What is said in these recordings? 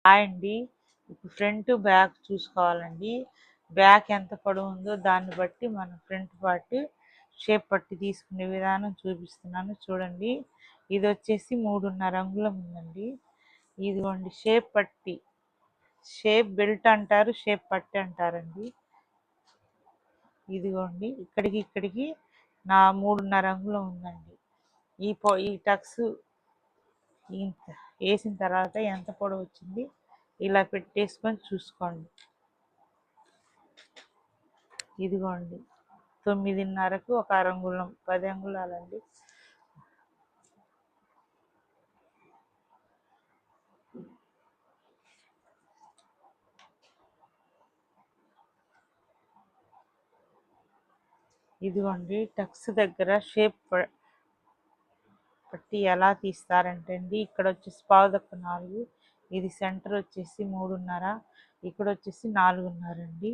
Hi అండి. ఇప్పుడు front back చూసుకోవాలండి. బ్యాక్ ఎంత పొడవు ఉందో దాన్ని బట్టి మనం ఫ్రంట్ పార్ట్ షేప్ పట్టి తీసుకునే విధానం చూపిస్తున్నాను చూడండి. ఇది వచ్చేసి 3.5 అంగుళం ఉందండి. ఇదిగోండి షేప్ పట్టి, షేప్ బెల్ట్ అంటారు, షేప్ పట్టి అంటారండి. ఇదిగోండి ఇక్కడికి నా 3.5 అంగుళం ఉందండి. ఈ టక్స్ వేసిన తర్వాత ఎంత పొడవు వచ్చింది ఇలా పెట్టేసుకొని చూసుకోండి. ఇదిగోండి 9.5కు ఒక అరంగుళం 10 అంగుళాలండి. ఇదిగోండి టక్స్ దగ్గర షేప్ పట్టి ఎలా తీస్తారంటే అండి, ఇక్కడ వచ్చేసి 4:15, ఇది సెంటర్ వచ్చేసి 3.5, ఇక్కడ వచ్చేసి 4.5 అండి.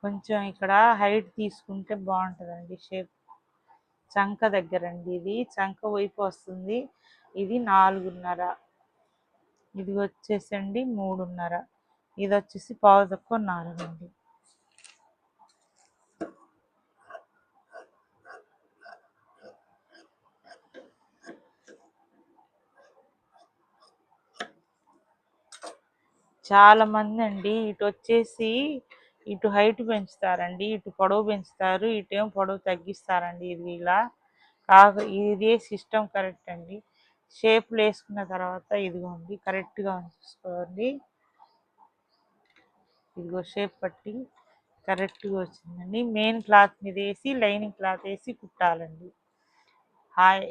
కొంచెం ఇక్కడ హైట్ తీసుకుంటే బాగుంటుందండి. షేప్ చంక దగ్గర అండి, ఇది చంక వైపు వస్తుంది. ఇది 4.5, ఇది వచ్చేసండి 3.5, ఇది వచ్చేసి 4:15 అండి. చాలా మంది అండి ఇటు వచ్చేసి ఇటు హైట్ పెంచుతారండి, ఇటు పొడవు పెంచుతారు, ఇటేమో పొడవు తగ్గిస్తారండి. ఇది ఇలా ఇదే సిస్టమ్ కరెక్ట్ అండి. షేప్లు వేసుకున్న తర్వాత ఇదిగోండి కరెక్ట్గా చూసుకోండి. ఇదిగో షేప్ పట్టి కరెక్ట్గా వచ్చిందండి. మెయిన్ క్లాత్ మీద వేసి లైనింగ్ క్లాత్ వేసి కుట్టాలండి. హాయ్.